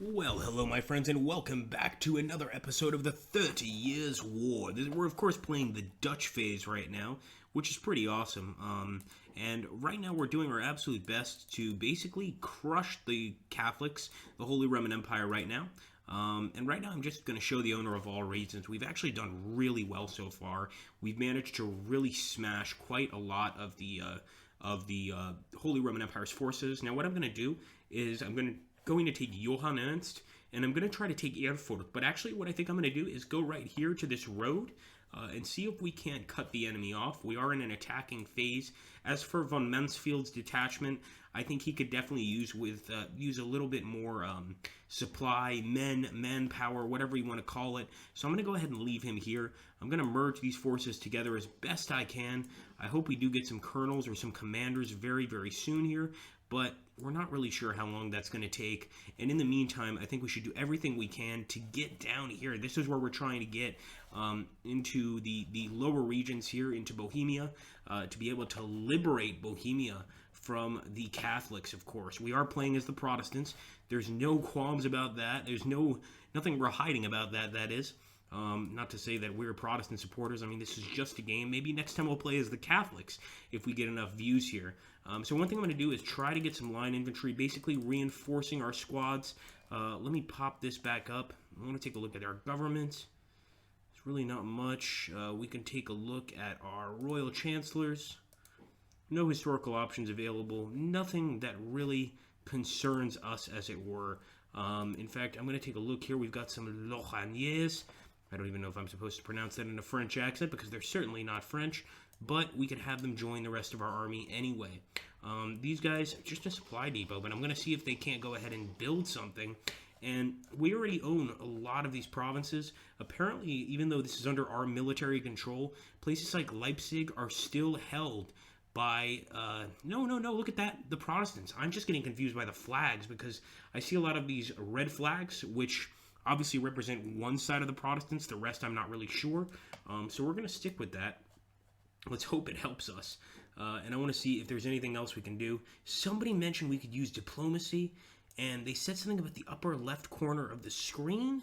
Well, hello, my friends, and welcome back to another episode of the 30 Years' War. We're, of course, playing the Dutch phase right now, which is pretty awesome. And right now, we're doing our absolute best to basically crush the Catholics, the Holy Roman Empire, right now. And right now, I'm just going to show the owner of all regions. We've actually done really well so far. We've managed to really smash quite a lot of the Holy Roman Empire's forces. Now, what I'm going to do is going to take Johann Ernst, and I'm going to try to take Erfurt. But actually, what I think I'm going to do is go right here to this road and see if we can't cut the enemy off. We are in an attacking phase. As for von Mansfeld's detachment, I think he could definitely use a little bit more supply, manpower, whatever you want to call it. So I'm going to go ahead and leave him here. I'm going to merge these forces together as best I can. I hope we do get some colonels or some commanders very, very soon here. But we're not really sure how long that's going to take. And in the meantime, I think we should do everything we can to get down here. This is where we're trying to get into the lower regions here, into Bohemia, to be able to liberate Bohemia from the Catholics, of course. We are playing as the Protestants. There's no qualms about that. There's nothing we're hiding about that, that is. Not to say that we're Protestant supporters. I mean, this is just a game. Maybe next time we'll play as the Catholics if we get enough views here. So one thing I'm going to do is try to get some line infantry, basically reinforcing our squads. Let me pop this back up. I want to take a look at our government. It's really not much. We can take a look at our royal chancellors. No historical options available. Nothing that really concerns us, as it were. In fact, I'm going to take a look here. We've got some Lohaniers. I don't even know if I'm supposed to pronounce that in a French accent because they're certainly not French, but we could have them join the rest of our army anyway. These guys are just a supply depot, but I'm going to see if they can't go ahead and build something. And we already own a lot of these provinces. Apparently, even though this is under our military control, places like Leipzig are still held by, no, look at that, the Protestants. I'm just getting confused by the flags because I see a lot of these red flags, which obviously represent one side of the Protestants. The rest I'm not really sure. So we're going to stick with that. Let's hope it helps us. And I want to see if there's anything else we can do. Somebody mentioned we could use diplomacy, and they said something about the upper left corner of the screen,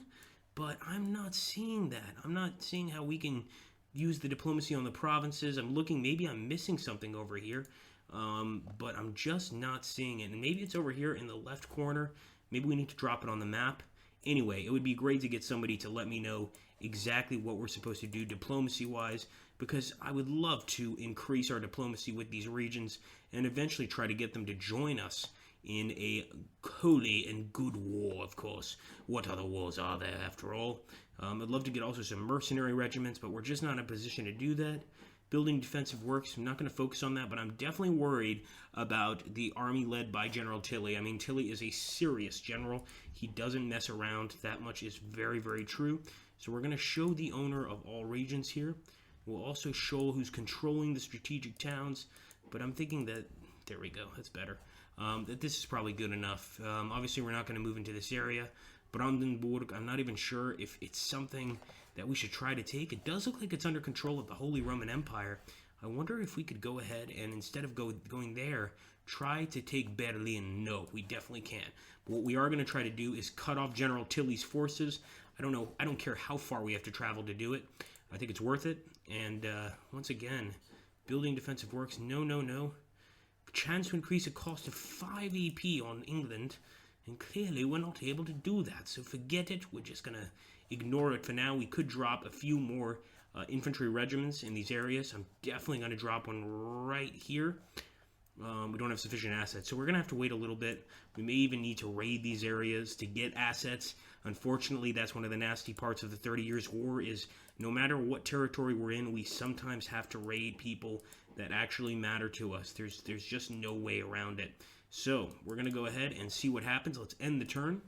but I'm not seeing that. I'm not seeing how we can use the diplomacy on the provinces. I'm looking, maybe I'm missing something over here, but I'm just not seeing it. And maybe it's over here in the left corner. Maybe we need to drop it on the map. Anyway, it would be great to get somebody to let me know exactly what we're supposed to do diplomacy-wise, because I would love to increase our diplomacy with these regions and eventually try to get them to join us in a holy and good war, of course. What other wars are there, after all? I'd love to get also some mercenary regiments, but we're just not in a position to do that. Building defensive works, I'm not going to focus on that, but I'm definitely worried about the army led by General Tilly. I mean, Tilly is a serious general. He doesn't mess around. That much is very, very true. So we're going to show the owner of all regions here. We'll also show who's controlling the strategic towns, but I'm thinking that, there we go, that's better, that this is probably good enough. Obviously, we're not going to move into this area. Brandenburg, I'm not even sure if it's something that we should try to take. It does look like it's under control of the Holy Roman Empire. I wonder if we could go ahead and instead of going there, try to take Berlin. No, we definitely can't. But what we are going to try to do is cut off General Tilly's forces. I don't know. I don't care how far we have to travel to do it. I think it's worth it. And once again, building defensive works. No. Chance to increase the cost of 5 EP on England. And clearly we're not able to do that. So forget it. We're just going to ignore it for now. We could drop a few more infantry regiments in these areas. I'm definitely going to drop one right here. We don't have sufficient assets, so we're going to have to wait a little bit. We may even need to raid these areas to get assets. Unfortunately, that's one of the nasty parts of the 30 Years' War is no matter what territory we're in, we sometimes have to raid people that actually matter to us. There's just no way around it. So we're going to go ahead and see what happens. Let's end the turn.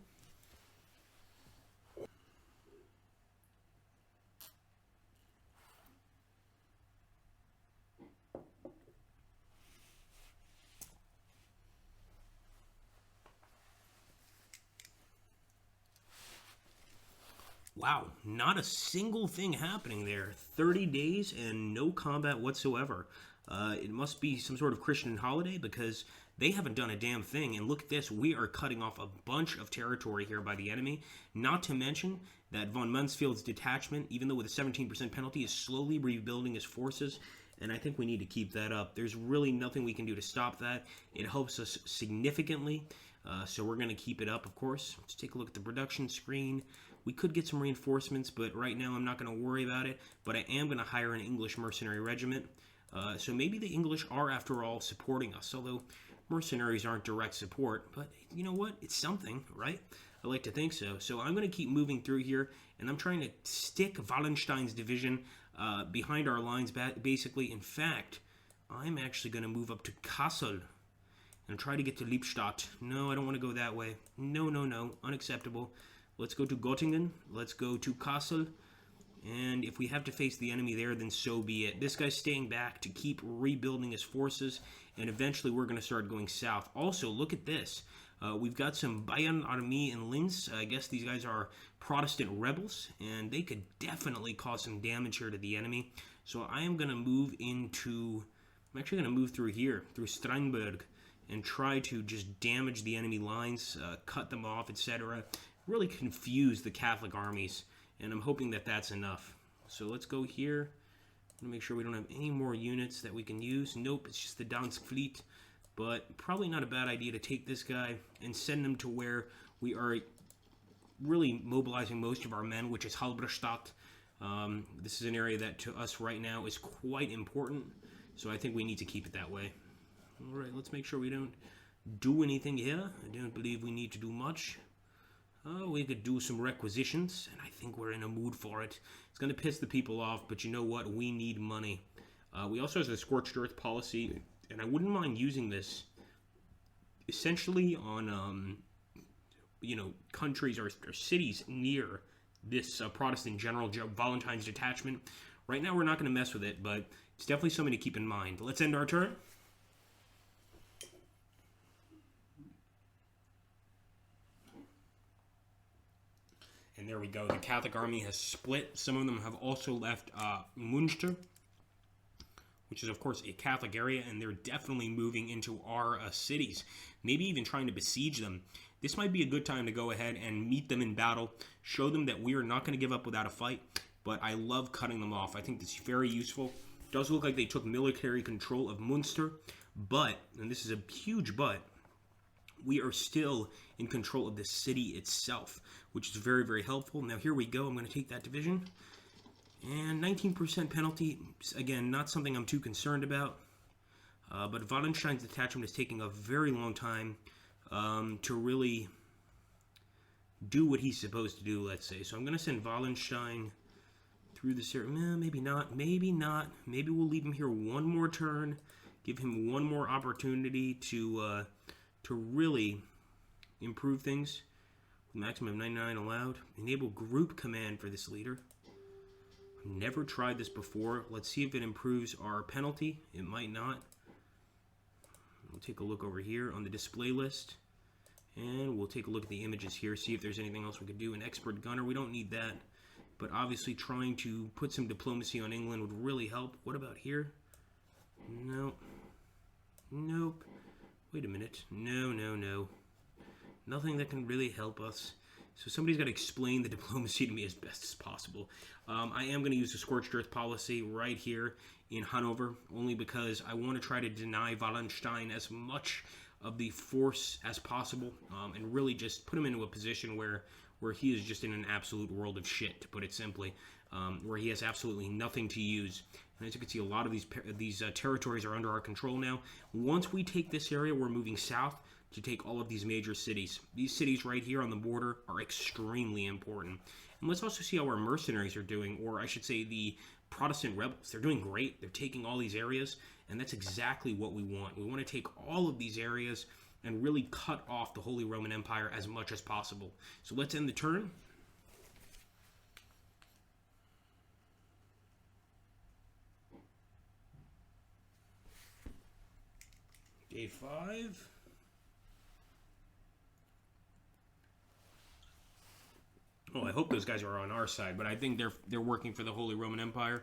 Wow, not a single thing happening there. 30 days and no combat whatsoever. It must be some sort of Christian holiday because They haven't done a damn thing, and look at this. We are cutting off a bunch of territory here by the enemy, not to mention that von Mansfield's detachment, even though with a 17% penalty, is slowly rebuilding his forces, and I think we need to keep that up. There's really nothing we can do to stop that. It helps us significantly, so we're going to keep it up, of course. Let's take a look at the production screen. We could get some reinforcements, but right now I'm not going to worry about it. But I am going to hire an English mercenary regiment. So maybe the English are, after all, supporting us, although mercenaries aren't direct support. But you know what? It's something, right? I like to think so. So I'm going to keep moving through here, and I'm trying to stick Wallenstein's division behind our lines, basically. In fact, I'm actually going to move up to Kassel and try to get to Lippstadt. No, I don't want to go that way. No, no, no. Unacceptable. Let's go to Göttingen. Let's go to Kassel. And if we have to face the enemy there, then so be it. This guy's staying back to keep rebuilding his forces, and eventually we're going to start going south. Also, look at this. We've got some Bayern Armee in Linz. I guess these guys are Protestant rebels, and they could definitely cause some damage here to the enemy. So I am going to move into... I'm actually going to move through here, through Steinberg, and try to just damage the enemy lines, cut them off, etc. Really confuse the Catholic armies, and I'm hoping that that's enough. So let's go here. I'm going to make sure we don't have any more units that we can use. Nope, it's just the Dansk Fleet. But probably not a bad idea to take this guy and send him to where we are really mobilizing most of our men, which is Halberstadt. This is an area that to us right now is quite important, so I think we need to keep it that way. All right, let's make sure we don't do anything here. I don't believe we need to do much. We could do some requisitions, and I think we're in a mood for it. It's going to piss the people off, but you know what? We need money. We also have the scorched earth policy, and I wouldn't mind using this essentially on, countries or cities near this Protestant General Valentine's detachment. Right now, we're not going to mess with it, but it's definitely something to keep in mind. Let's end our turn. And there we go. The Catholic army has split. Some of them have also left Münster, which is, of course, a Catholic area, and they're definitely moving into our cities, maybe even trying to besiege them. This might be a good time to go ahead and meet them in battle, show them that we are not going to give up without a fight, but I love cutting them off. I think this is very useful. It does look like they took military control of Münster, but, and this is a huge but, we are still in control of the city itself, which is very, very helpful. Now, here we go. I'm going to take that division. And 19% penalty, again, not something I'm too concerned about. But Wallenstein's detachment is taking a very long time to really do what he's supposed to do, let's say. So I'm going to send Wallenstein through this area. Maybe not. Maybe not. Maybe we'll leave him here one more turn. Give him one more opportunity to really improve things. Maximum of 99 allowed. Enable group command for this leader. Never tried this before. Let's see if it improves our penalty. It might not. We'll take a look over here on the display list. And we'll take a look at the images here, see if there's anything else we could do. An expert gunner, we don't need that. But obviously trying to put some diplomacy on England would really help. What about here? No. Nope. Wait a minute. No, no, no. Nothing that can really help us. So somebody's got to explain the diplomacy to me as best as possible. I am going to use the scorched earth policy right here in Hanover, only because I want to try to deny Wallenstein as much of the force as possible, and really just put him into a position where he is just in an absolute world of shit, to put it simply, where he has absolutely nothing to use. And as you can see, a lot of these territories are under our control now. Once we take this area, we're moving south to take all of these major cities. These cities right here on the border are extremely important. And let's also see how our mercenaries are doing, or I should say the Protestant rebels. They're doing great. They're taking all these areas, and that's exactly what we want. We want to take all of these areas and really cut off the Holy Roman Empire as much as possible. So let's end the turn. Day 5. Well, I hope those guys are on our side, but I think they're working for the Holy Roman Empire.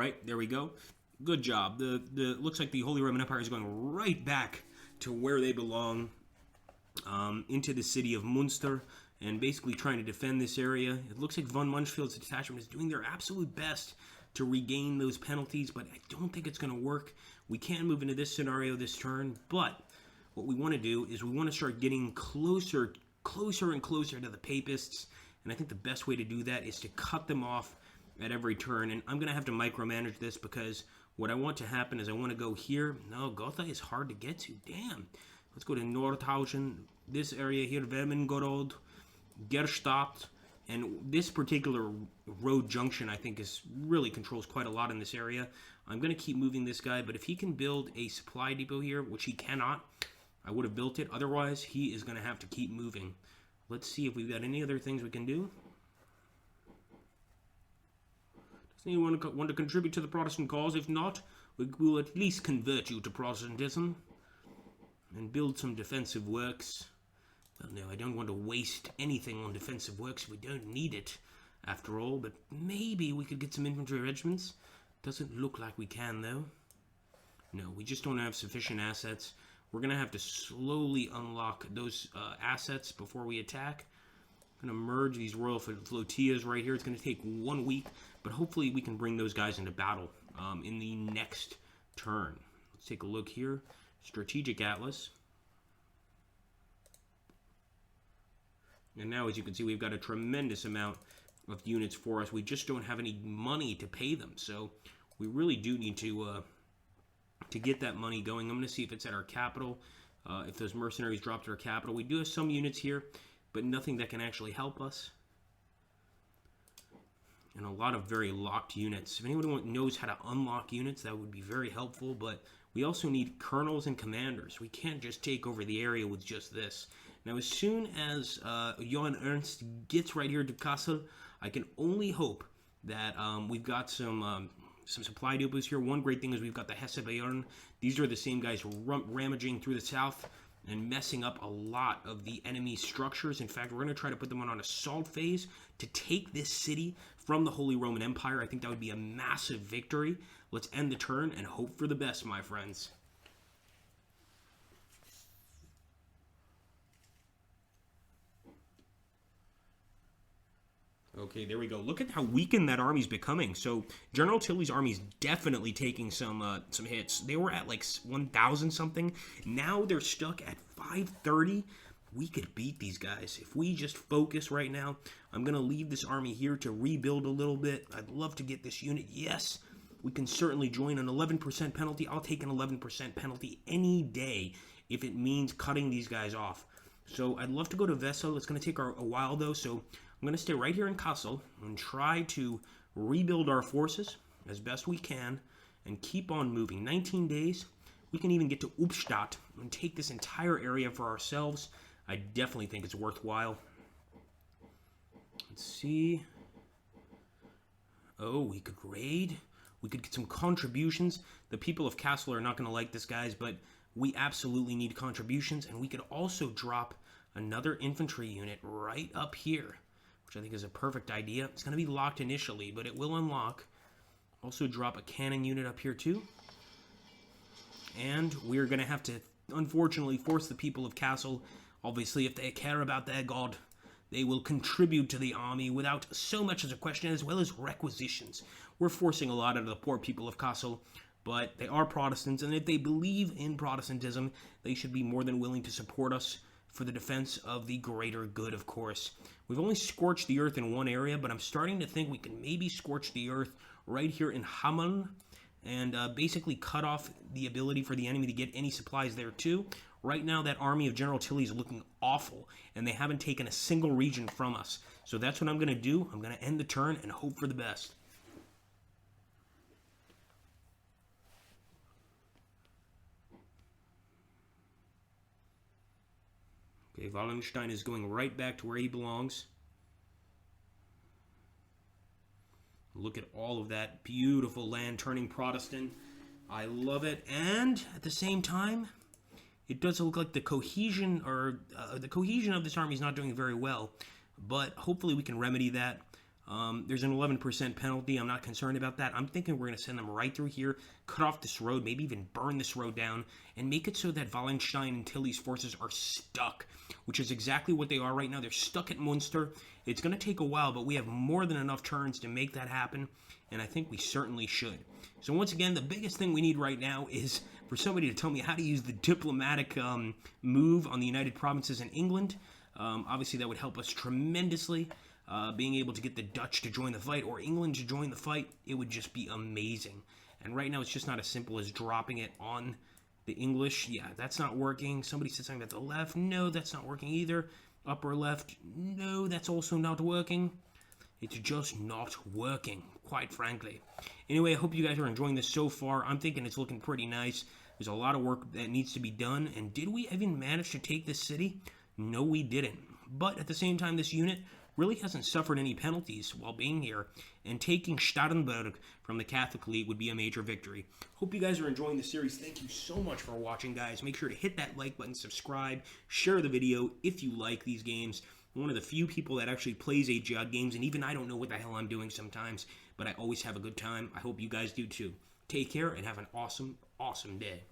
right, there we go. Good job. The looks like the Holy Roman Empire is going right back to where they belong, into the city of Munster, and basically trying to defend this area. It looks like von Munchfield's detachment is doing their absolute best to regain those penalties, but I don't think it's going to work. We can move into this scenario this turn, but what we want to do is we want to start getting closer and closer to the Papists, and I think the best way to do that is to cut them off at every turn. And I'm going to have to micromanage this, because what I want to happen is I want to go here. No, Gotha is hard to get to. Damn. Let's go to Nordhausen, this area here, Wermengorod, Gerstadt, and this particular road junction, I think, really controls quite a lot in this area. I'm going to keep moving this guy, but if he can build a supply depot here, which he cannot, I would have built it. Otherwise, he is going to have to keep moving. Let's see if we've got any other things we can do. Does anyone want to contribute to the Protestant cause? If not, we will at least convert you to Protestantism and build some defensive works. Well, no, I don't want to waste anything on defensive works. We don't need it, after all, but maybe we could get some infantry regiments. Doesn't look like we can, though. No, we just don't have sufficient assets. We're going to have to slowly unlock those assets before we attack. I'm going to merge these royal flotillas right here. It's going to take 1 week, but hopefully we can bring those guys into battle in the next turn. Let's take a look here. Strategic Atlas. And now, as you can see, we've got a tremendous amount of units for us. We just don't have any money to pay them, so we really do need to get that money going. I'm going to see if it's at our capital, if those mercenaries dropped our capital. We do have some units here, but nothing that can actually help us. And a lot of very locked units. If anyone knows how to unlock units, that would be very helpful, but we also need colonels and commanders. We can't just take over the area with just this. Now, as soon as Johann Ernst gets right here to Kassel, I can only hope that we've got some supply depots here. One great thing is we've got the Hesse Bayern. These are the same guys ramaging through the south and messing up a lot of the enemy structures. In fact, we're going to try to put them on an assault phase to take this city from the Holy Roman Empire. I think that would be a massive victory. Let's end the turn and hope for the best, my friends. Okay, there we go. Look at how weakened that army's becoming. So General Tilly's army's definitely taking some hits. They were at like 1,000 something. Now they're stuck at 530. We could beat these guys if we just focus right now. I'm going to leave this army here to rebuild a little bit. I'd love to get this unit. Yes, we can certainly join an 11% penalty. I'll take an 11% penalty any day if it means cutting these guys off. So I'd love to go to Wessel. It's going to take a while, though, so I'm going to stay right here in Kassel and try to rebuild our forces as best we can and keep on moving. 19 days, we can even get to Ubstadt and take this entire area for ourselves. I definitely think it's worthwhile. Let's see. Oh, we could raid. We could get some contributions. The people of Kassel are not going to like this, guys, but we absolutely need contributions, and we could also drop another infantry unit right up here, which I think is a perfect idea. It's going to be locked initially, but it will unlock. Also drop a cannon unit up here too. And we're going to have to, unfortunately, force the people of Kassel. Obviously, if they care about their god, they will contribute to the army without so much as a question, as well as requisitions. We're forcing a lot out of the poor people of Kassel, but they are Protestants, and if they believe in Protestantism, they should be more than willing to support us for the defense of the greater good, of course. We've only scorched the earth in one area, but I'm starting to think we can maybe scorch the earth right here in Hameln and basically cut off the ability for the enemy to get any supplies there too. Right now, that army of General Tilly is looking awful, and they haven't taken a single region from us. So that's what I'm going to do. I'm going to end the turn and hope for the best. Okay, Wallenstein is going right back to where he belongs. Look at all of that beautiful land turning Protestant. I love it. And at the same time, it does look like the cohesion of this army is not doing very well. But hopefully we can remedy that. There's an 11% penalty. I'm not concerned about that. I'm thinking we're going to send them right through here, cut off this road, maybe even burn this road down, and make it so that Wallenstein and Tilly's forces are stuck, which is exactly what they are right now. They're stuck at Munster. It's going to take a while, but we have more than enough turns to make that happen, and I think we certainly should. So once again, the biggest thing we need right now is for somebody to tell me how to use the diplomatic move on the United Provinces in England. Obviously, that would help us tremendously. Being able to get the Dutch to join the fight or England to join the fight, it would just be amazing. And right now, it's just not as simple as dropping it on the English. Yeah, that's not working. Somebody said something about the left. No, that's not working either. Upper left. No, that's also not working. It's just not working, quite frankly. Anyway, I hope you guys are enjoying this so far. I'm thinking it's looking pretty nice. There's a lot of work that needs to be done. And did we even manage to take this city? No, we didn't. But at the same time, this unit really hasn't suffered any penalties while being here, and taking Starnberg from the Catholic League would be a major victory. Hope you guys are enjoying the series. Thank you so much for watching, guys. Make sure to hit that like button, subscribe, share the video if you like these games. I'm one of the few people that actually plays AGOD games, and even I don't know what the hell I'm doing sometimes, but I always have a good time. I hope you guys do too. Take care and have an awesome, awesome day.